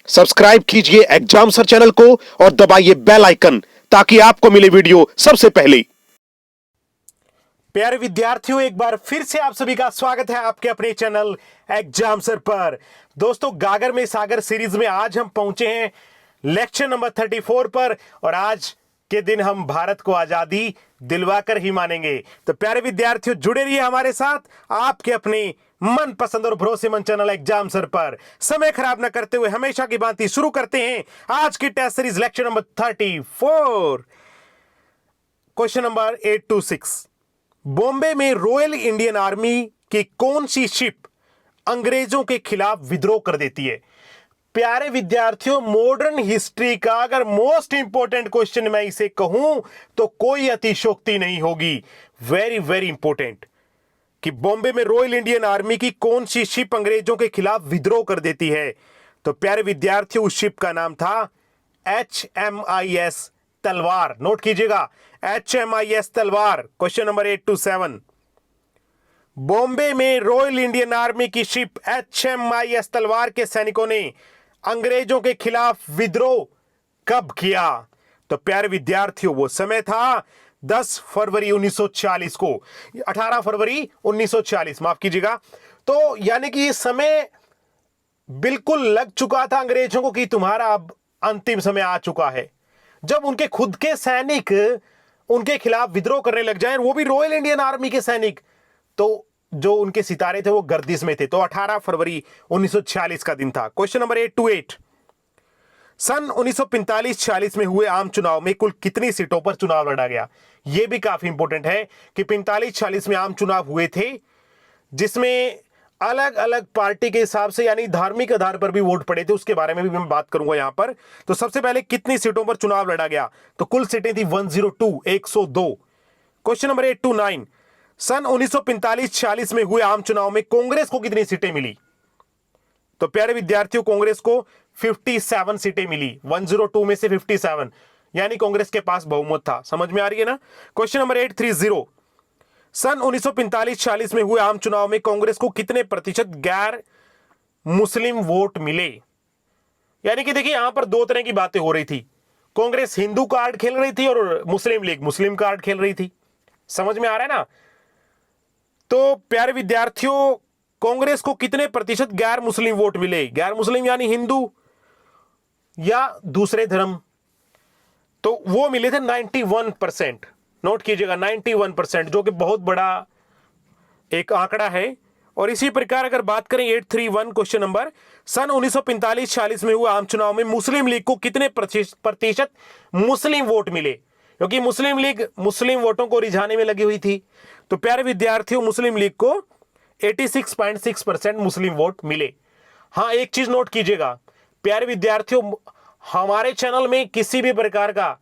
Subscribe कीजिए exam sir channel को और दबाइए बेल आइकन ताकि आपको मिले वीडियो सबसे पहले। प्यारे विद्यार्थियों, एक बार फिर से आप सभी का स्वागत है आपके अपने चैनल एग्जाम सर पर। दोस्तों, गागर में सागर सीरीज में आज हम पहुंचे हैं लेक्चर नंबर 34 पर और आज के दिन हम भारत को आजादी दिलवाकर ही मानेंगे। तो प्यारे विद्यार्थियों, जुड़े रहिए हमारे साथ आपके अपने मनपसंद और भरोसेमंद चैनल एग्जाम सर पर। समय खराब न करते हुए हमेशा की भांति शुरू करते हैं आज की test series lecture number 34। Question number 8 to 6। Bombay में रॉयल इंडियन आर्मी की कौन सी शिप अंग्रेजों के खिलाफ विद्रोह कर देती है? प्यारे विद्यार्थियों, मॉडर्न हिस्ट्री का अगर मोस्ट इंपॉर्टेंट क्वेश्चन मैं इसे कहूं तो कोई अतिशयोक्ति नहीं होगी। वेरी वेरी इंपॉर्टेंट कि बॉम्बे में रॉयल इंडियन आर्मी की कौन सी शिप अंग्रेजों के खिलाफ विद्रोह कर देती है? तो प्यारे विद्यार्थियों, उस शिप का नाम था HMIS तलवार। नोट कीजिएगा, HMIS तलवार। Question number 8 to 7। बॉम्बे में रॉयल इंडियन आर्मी की शिप HMIS तलवार के सैनिकों ने अंग्रेजों के खिलाफ विद्रोह कब किया? तो प्यारे विद्यार्थियों, वो समय था 10 फरवरी 1940 को। 18 फरवरी 1940, माफ कीजिएगा। तो यानी कि ये समय बिल्कुल लग चुका था अंग्रेजों को कि तुम्हारा अब अंतिम समय आ चुका है। जब उनके खुद के सैनिक उनके खिलाफ विद्रोह करने लग जाएं, वो भी रॉयल इंडियन आर्मी के सैनिक, तो जो उनके सितारे थे वो गर्दिश में थे। तो 18 फरवरी 1946 का दिन था। Question number 8 to 8। सन 1945-46 में हुए आम चुनाव में कुल कितनी सीटों पर चुनाव लड़ा गया? यह भी काफी इंपॉर्टेंट है कि 45-46 में आम चुनाव हुए थे, जिसमें अलग अलग पार्टी के हिसाब से यानी धार्मिक आधार पर भी वोट पड़े थे। उसके बारे में भी मैं बात करूंगा यहां पर। तो सबसे पहले कितनी सीटों पर चुनाव लड़ा गया? तो कुल सीटें थी 102, 102। Question number 8 to 9। सन 1945-46 में हुए आम चुनाव में कांग्रेस को कितनी सीटें मिली? तो प्यारे विद्यार्थियों, कांग्रेस को 57 सीटें मिली। 102 में से 57, यानी कांग्रेस के पास बहुमत था। समझ में आ रही है ना? Question number 830। सन 1945-46 में हुए आम चुनाव में कांग्रेस को कितने प्रतिशत गैर मुस्लिम वोट मिले? यानी कि देखिए, यहां पर दो तरह की बातें हो रही थी। कांग्रेस हिंदू कार्ड खेल रही थी और मुस्लिम लीग मुस्लिम कार्ड खेल रही थी। समझ में आ रहा है ना? तो प्यारे विद्यार्थियों, कांग्रेस को कितने प्रतिशत गैर मुस्लिम वोट मिले? गैर मुस्लिम यानी हिंदू या दूसरे धर्म, तो वो मिले थे 91%। नोट कीजिएगा, 91%, जो कि बहुत बड़ा एक आंकड़ा है। और इसी प्रकार अगर बात करें 831 क्वेश्चन नंबर, सन 1945-46 में हुए आम चुनाव में मुस्लिम लीग को कितने प्रतिशत मुस्लिम वोट मिले? क्योंकि मुस्लिम लीग मुस्लिम वोटों को रिझाने में लगी हुई थी। तो प्यारे विद्यार्थियों, मुस्लिम लीग को 86.6% मुस्लिम वोट मिले। हां, एक चीज नोट कीजिएगा प्यारे विद्यार्थियों, हमारे चैनल में किसी भी प्रकार का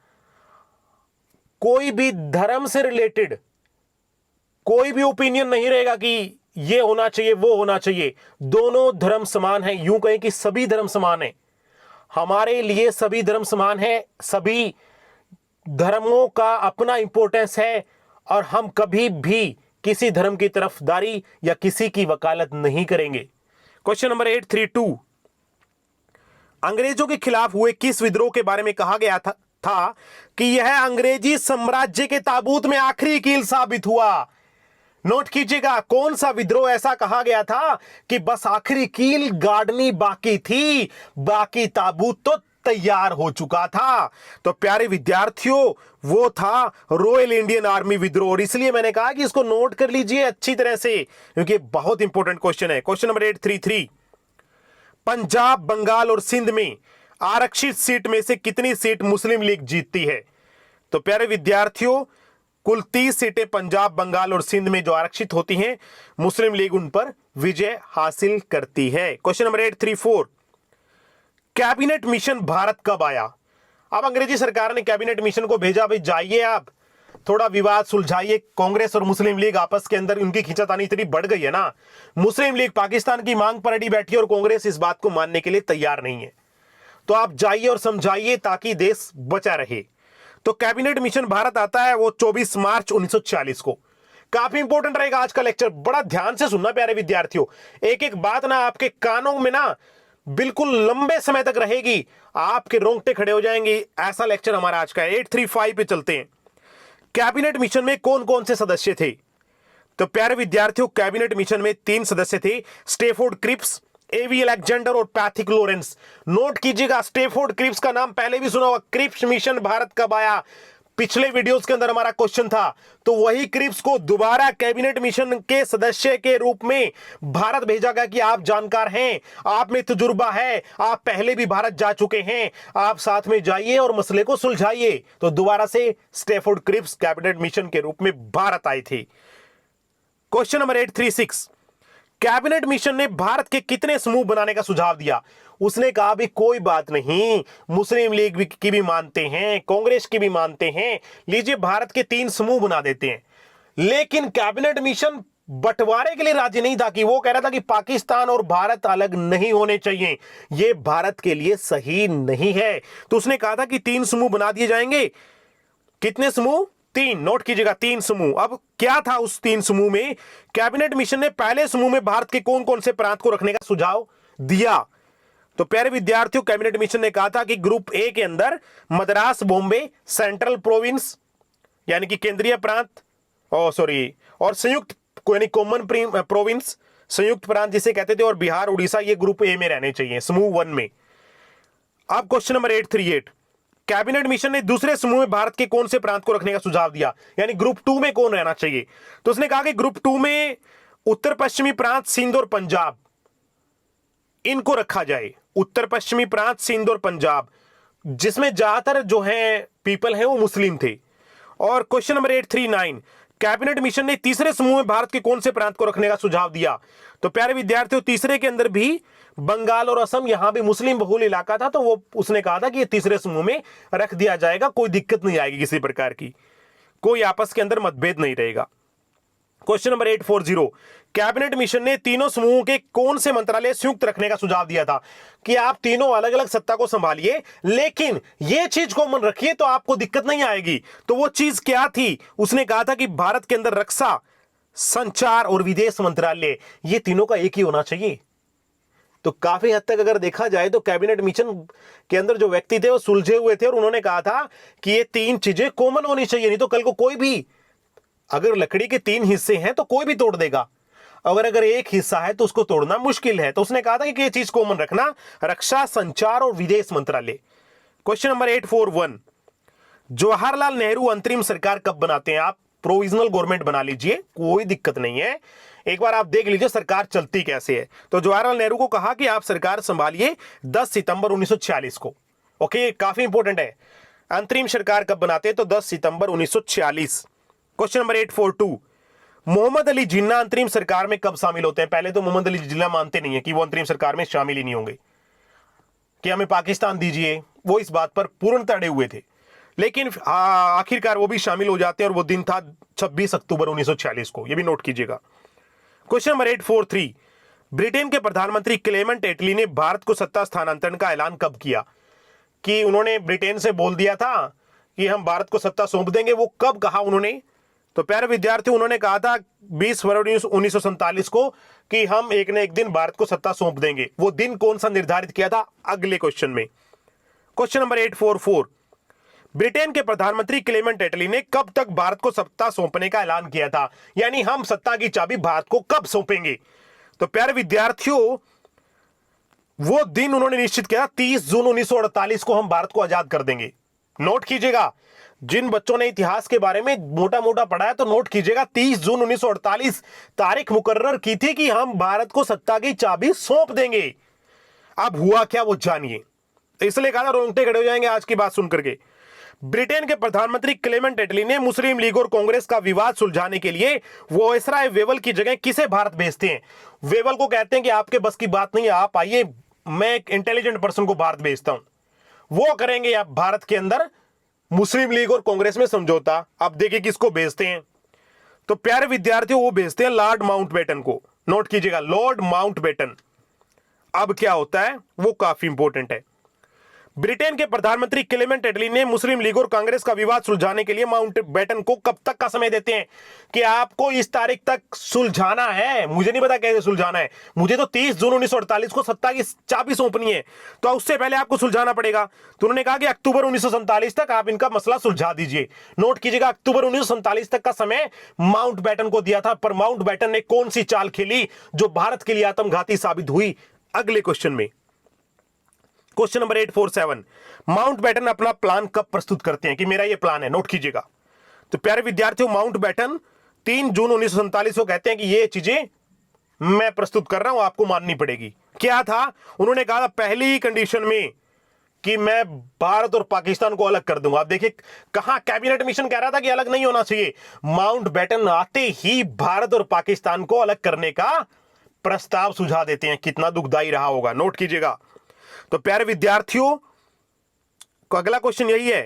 कोई भी धर्म से रिलेटेड कोई भी ओपिनियन नहीं रहेगा कि ये होना चाहिए वो होना चाहिए। दोनों धर्म समान हैं, यूं कहें कि सभी धर्म समान हैं। हमारे लिए सभी धर्म समान हैं। सभी धर्मों का अपना इंपॉर्टेंस है और हम कभी भी किसी धर्म की तरफदारी या किसी की वकालत नहीं करेंगे। Question number 832। अंग्रेजों के खिलाफ हुए किस विद्रोह के बारे में कहा गया था कि यह अंग्रेजी साम्राज्य के ताबूत में आखिरी कील साबित हुआ? नोट कीजिएगा, कौन सा विद्रोह ऐसा कहा गया था कि बस आखिरी कील गाड़नी बाकी थी, बाकी ताबूत तो तैयार हो चुका था? तो प्यारे विद्यार्थियों, वो था रॉयल इंडियन आर्मी विद्रोह। और इसलिए मैंने कहा कि इसको नोट कर लीजिए अच्छी तरह से, क्योंकि बहुत इंपॉर्टेंट क्वेश्चन है। Question number 833। पंजाब, बंगाल और सिंध में आरक्षित सीट में से कितनी सीट मुस्लिम लीग जीतती है? तो प्यारे विद्यार्थियों, कुल 30 सीटें पंजाब, बंगाल और सिंध में जो आरक्षित होती हैं, मुस्लिम लीग उन पर विजय हासिल करती है। Question number 834। Cabinet mission Bharat कब आया? अब अंग्रेजी सरकार ने कैबिनेट मिशन को भेजा, भाई जाइए आप थोड़ा विवाद सुलझाइए। कांग्रेस और मुस्लिम लीग आपस के अंदर उनकी खींचातानी इतनी बढ़ गई है ना, मुस्लिम लीग पाकिस्तान की मांग पर अड़ी बैठी है और कांग्रेस इस बात को मानने के लिए तैयार नहीं है। तो आप जाइए और समझाइए ताकि देश बचा रहे। तो कैबिनेट मिशन भारत आता है वो 24 मार्च 1940 को। काफी इंपॉर्टेंट रहेगा आज का लेक्चर, बड़ा ध्यान से सुनना प्यारे विद्यार्थियों। एक एक बात ना आपके कानों में ना बिल्कुल लंबे समय तक रहेगी, आपके रोंगटे खड़े हो जाएंगे। ऐसा लेक्चर हमारा आज का है। 835 पे चलते हैं। कैबिनेट मिशन में कौन कौन से सदस्य थे? तो प्यारे विद्यार्थियों, कैबिनेट मिशन में 3 सदस्य थे, स्टेफोर्ड क्रिप्स, एवी अलेक्जेंडर और पैथिक लॉरेंस। नोट कीजिएगा, स्टेफोर्ड क्रिप्स का नाम पहले भी सुना होगा। क्रिप्स मिशन भारत कब आया? पिछले वीडियोस के अंदर हमारा क्वेश्चन था। तो वही क्रिप्स को दोबारा कैबिनेट मिशन के सदस्य के रूप में भारत भेजा गया कि आप जानकार हैं, आप में तजुर्बा है, आप पहले भी भारत जा चुके हैं, आप साथ में जाइए और मसले को सुलझाइए। तो दोबारा से स्टेफोर्ड क्रिप्स कैबिनेट मिशन के रूप में भारत आए थे। क्वेश्चन नंबर 836, कैबिनेट मिशन ने भारत के कितने समूह बनाने का सुझाव दिया? उसने कहा भी कोई बात नहीं, मुस्लिम लीग की भी मानते हैं, कांग्रेस की भी मानते हैं, लीजिए भारत के 3 समूह बना देते हैं। लेकिन कैबिनेट मिशन बंटवारे के लिए राजी नहीं था, कि वो कह रहा था कि पाकिस्तान और भारत अलग नहीं होने चाहिए, यह भारत के लिए सही नहीं है। तो उसने कहा था कि 3 समूह बना दिए जाएंगे। कितने समूह? 3। नोट कीजिएगा, 3 समूह। अब क्या था उस 3 समूह में? कैबिनेट मिशन ने पहले समूह में भारत के कौन कौन से प्रांत को रखने का सुझाव दिया? तो प्यारे विद्यार्थियों, कैबिनेट मिशन ने कहा था कि ग्रुप ए के अंदर मद्रास, बॉम्बे, सेंट्रल प्रोविंस यानी कि केंद्रीय प्रांत, और संयुक्त यानी कॉमन प्रोविंस, संयुक्त प्रांत जिसे कहते थे, और बिहार, उड़ीसा, ये ग्रुप ए में रहने चाहिए, समूह 1 में। अब क्वेश्चन नंबर 838, कैबिनेट मिशन ने दूसरे समूह में भारत के कौन से प्रांत को रखने का सुझाव दिया, यानी ग्रुप 2 में कौन रहना चाहिए? तो उसने कहा कि ग्रुप 2 में उत्तर पश्चिमी प्रांत, सिंध और पंजाब, इनको रखा जाए। उत्तर पश्चिमी प्रांत, सिंध और पंजाब, जिसमें ज्यादातर जो है पीपल है वो मुस्लिम थे। और क्वेश्चन नंबर 839, कैबिनेट मिशन ने तीसरे समूह में भारत के कौन से प्रांत को रखने का सुझाव दिया? तो प्यारे विद्यार्थियों, तीसरे के अंदर भी बंगाल और असम, यहां भी मुस्लिम बहुल इलाका था, तो वो उसने कहा था कि ये तीसरे समूह में रख दिया जाएगा, कोई दिक्कत नहीं आएगी किसी प्रकार की, कोई आपस के अंदर मतभेद नहीं रहेगा। क्वेश्चन नंबर 840, कैबिनेट मिशन ने तीनों समूहों के कौन से मंत्रालय संयुक्त रखने का सुझाव दिया था? कि आप तीनों अलग अलग सत्ता को संभालिए, लेकिन यह चीज कॉमन रखिए तो आपको दिक्कत नहीं आएगी। तो वो चीज क्या थी? उसने कहा था कि भारत के अंदर रक्षा, संचार और विदेश मंत्रालय, ये तीनों का एक ही होना चाहिए। तो काफी हद तक अगर देखा जाए तो कैबिनेट मिशन के अंदर जो व्यक्ति थे वो सुलझे हुए थे, और उन्होंने कहा था कि ये 3 चीजें कॉमन होनी चाहिए, नहीं तो कल को कोई भी, अगर लकड़ी के 3 हिस्से हैं तो कोई भी तोड़ देगा, अगर एक हिस्सा है तो उसको तोड़ना मुश्किल है। तो उसने कहा था कि ये चीज कॉमन रखना, रक्षा, संचार और विदेश मंत्रालय। क्वेश्चन नंबर 841, जवाहरलाल नेहरू अंतरिम सरकार कब बनाते हैं? आप प्रोविजनल गवर्नमेंट बना लीजिए, कोई दिक्कत नहीं है, एक बार आप देख लीजिए सरकार चलती कैसे है। तो जवाहरलाल नेहरू को कहा कि आप सरकार संभालिए 10 सितंबर 1946 को। ओके, काफी इंपॉर्टेंट है। अंतरिम सरकार कब बनाते हैं? तो 10 सितंबर 1946। क्वेश्चन नंबर 842, मोहम्मद अली जिन्ना अंतरिम सरकार में कब शामिल होते हैं? पहले तो मोहम्मद अली जिन्ना मानते नहीं है कि वो अंतरिम सरकार में शामिल ही नहीं होंगे, कि हमें पाकिस्तान दीजिए, वो इस बात पर पूर्ण अड़े हुए थे। लेकिन आखिरकार वो भी शामिल हो जाते हैं, और वो दिन था 26 अक्टूबर 1946 को, ये भी नोट कीजिएगा। क्वेश्चन नंबर 843, ब्रिटेन के प्रधानमंत्री क्लेमेंट एटली ने भारत को सत्ता स्थानांतरण का ऐलान कब किया? कि उन्होंने ब्रिटेन से बोल दिया था कि हम भारत को सत्ता सौंप देंगे, वो कब कहा उन्होंने? तो प्यारे विद्यार्थी, उन्होंने कहा था 20 फरवरी 1947 को कि हम एक न एक दिन भारत को सत्ता सौंप देंगे। वो दिन कौन सा निर्धारित किया था? अगले क्वेश्चन में। क्वेश्चन नंबर 844, ब्रिटेन के प्रधानमंत्री क्लेमेंट एटली ने कब तक भारत को सत्ता सौंपने का ऐलान किया था? यानी हम सत्ता की चाबी भारत को कब सौंपेंगे? तो प्यारे विद्यार्थियों, वो दिन उन्होंने निश्चित किया, 30 जून 1948 को हम भारत को आजाद कर देंगे। नोट कीजिएगा, जिन बच्चों ने इतिहास के बारे में मोटा मोटा पढ़ा है तो नोट कीजिएगा, 30 जून 1948 तारीख मुकर्रर की थी कि हम भारत को सत्ता की चाबी सौंप देंगे। अब हुआ क्या वो जानिए, इसलिए कहा था रोंगटे खड़े हो जाएंगे आज की बात सुनकर के। ब्रिटेन के प्रधानमंत्री क्लेमेंट एटली ने मुस्लिम लीग और कांग्रेस का विवाद सुलझाने के लिए वायसराय वेवल की जगह किसे भारत भेजते हैं? वेवल को कहते हैं कि आपके बस की बात नहीं है, आप आइए, मैं एक इंटेलिजेंट पर्सन को भारत भेजता हूं, वो करेंगे आप भारत के अंदर मुस्लिम लीग और कांग्रेस में समझौता। अब देखिए किसको भेजते हैं। तो प्यारे विद्यार्थियों, वो भेजते हैं लॉर्ड माउंटबेटन को। नोट कीजिएगा, लॉर्ड माउंटबेटन। अब क्या होता है वो काफी इंपॉर्टेंट है। ब्रिटेन के प्रधानमंत्री क्लेमेंट एटली ने मुस्लिम लीग और कांग्रेस का विवाद सुलझाने के लिए माउंटबेटन को कब तक का समय देते हैं कि आपको इस तारीख तक सुलझाना है। मुझे नहीं पता कैसे सुलझाना है, मुझे तो 30 जून 1948 को सत्ता की चाबी सौंपनी है, तो उससे पहले आपको सुलझाना पड़ेगा। तो उन्होंने कहा कि अक्टूबर 1947 तक आप इनका मसला सुलझा दीजिए। नोट कीजिएगा, अक्टूबर 1947 तक का समय माउंटबेटन को दिया था, पर माउंटबेटन ने कौन सी चाल खेली जो भारत के लिए आत्मघाती साबित हुई। अगले क्वेश्चन में, क्वेश्चन नंबर 847, माउंटबेटन अपना प्लान कब प्रस्तुत करते हैं कि मेरा ये प्लान है। नोट कीजिएगा। तो प्यारे विद्यार्थियों, माउंटबेटन 3 जून 1947 को कहते हैं कि ये चीजें मैं प्रस्तुत कर रहा हूं, आपको माननी पड़ेगी। क्या था? उन्होंने कहा था पहली ही कंडीशन में कि मैं भारत और पाकिस्तान को अलग कर दूंगा। आप देखिए कहां कैबिनेट मिशन कह रहा था कि अलग नहीं होना चाहिए, माउंटबेटन आते ही भारत और पाकिस्तान को अलग करने का प्रस्ताव सुझा देते हैं। कितना दुखदाई रहा होगा। नोट कीजिएगा। तो प्यारे विद्यार्थियों, को अगला क्वेश्चन यही है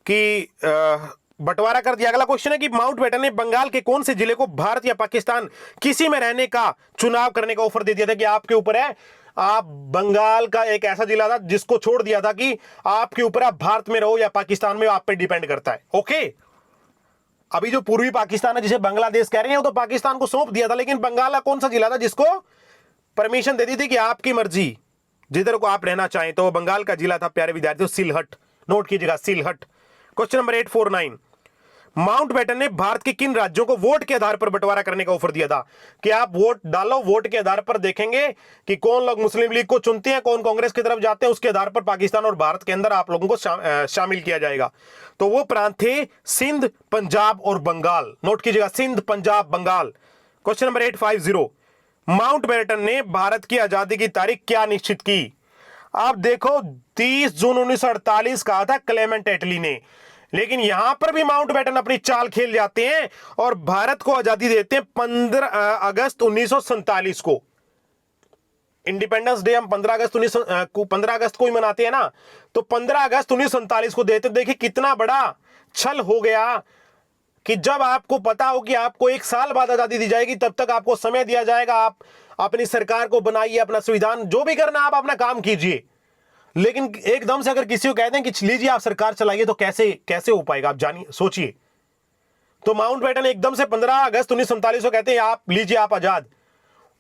कि बंटवारा कर दिया। अगला क्वेश्चन है कि माउंटबेटन ने बंगाल के कौन से जिले को भारत या पाकिस्तान किसी में रहने का चुनाव करने का ऑफर दे दिया था कि आपके ऊपर है, आप बंगाल का एक ऐसा जिला था जिसको छोड़ दिया था कि आपके ऊपर आप भारत में रहो या पाकिस्तान में, आप पे डिपेंड करता है। ओके, अभी जो पूर्वी पाकिस्तान है जिसे बांग्लादेश कह रहे हैं, वो तो पाकिस्तान को सौंप दिया था, लेकिन बंगाल का कौन सा जिला था जिसको परमिशन दे दी थी कि आपकी मर्जी जिधर को आप रहना चाहें, तो वो बंगाल का जिला था प्यारे विद्यार्थियों, सिलहट। नोट कीजिएगा, सिलहट। क्वेश्चन नंबर 849, माउंटबेटन ने भारत के किन राज्यों को वोट के आधार पर बंटवारा करने का ऑफर दिया था कि आप वोट डालो, वोट के आधार पर देखेंगे कि कौन लोग मुस्लिम लीग को चुनते हैं, कौन कांग्रेस की तरफ जाते हैं, उसके आधार पर पाकिस्तान और भारत के अंदर आप लोगों को शामिल किया जाएगा। तो वो प्रांत थे सिंध, पंजाब और बंगाल। नोट कीजिएगा, Sindh, Punjab, Bengal. Question number 850, Mountbatten ने भारत की आजादी की तारीख क्या निश्चित की? आप देखो 30 जून 1948 कहा था क्लेमेंट एटली ने, लेकिन यहां पर भी माउंटबेटन अपनी चाल खेल जाते हैं और भारत को आजादी देते हैं 15 अगस्त 1947 को। इंडिपेंडेंस डे हम 15 अगस्त को ही मनाते हैं ना, तो 15 अगस्त 1947 को देते। देखिए कितना बड़ा छल हो गया कि जब आपको पता हो कि आपको 1 साल बाद आजादी दी जाएगी, तब तक आपको समय दिया जाएगा, आप अपनी सरकार को बनाइए, अपना संविधान जो भी करना आप अपना काम कीजिए, लेकिन एकदम से अगर किसी को कहते हैं कि लीजिए आप सरकार चलाइए, तो कैसे हो पाएगा? आप जानिए, सोचिए। तो माउंटबेटन एकदम से 15 अगस्त 1947 को कहते हैं आप लीजिए, आप आजाद।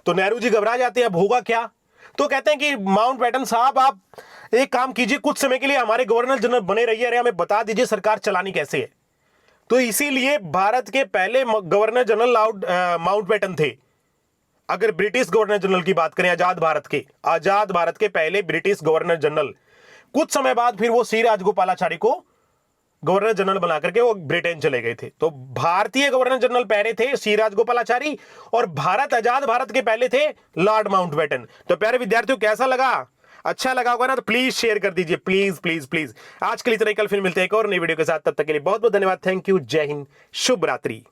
तो नेहरू जी घबरा जाते हैं, अब होगा क्या? तो कहते हैं कि माउंटबेटन साहब आप एक काम कीजिए, कुछ समय के लिए हमारे गवर्नर जनरल बने रहिए, अरे हमें बता दीजिए सरकार चलानी कैसे है। तो इसीलिए भारत के पहले गवर्नर जनरल माउंटबेटन थे। अगर ब्रिटिश गवर्नर जनरल की बात करें, आजाद भारत के पहले ब्रिटिश गवर्नर जनरल, कुछ समय बाद फिर वो सी राजगोपालाचारी को गवर्नर जनरल बना करके वो ब्रिटेन चले गए थे। तो भारतीय गवर्नर जनरल पहले थे सी राजगोपालाचारी, और आजाद भारत के पहले थे लॉर्ड माउंटबेटन। तो प्यारे विद्यार्थियों, कैसा लगा? अच्छा लगा होगा ना? तो प्लीज शेयर कर दीजिए, प्लीज प्लीज प्लीज। आज के लिए इतना ही, कल फिर मिलते हैं एक और नई वीडियो के साथ। तब तक के लिए बहुत बहुत धन्यवाद। Thank you. जय हिंद, शुभ रात्रि।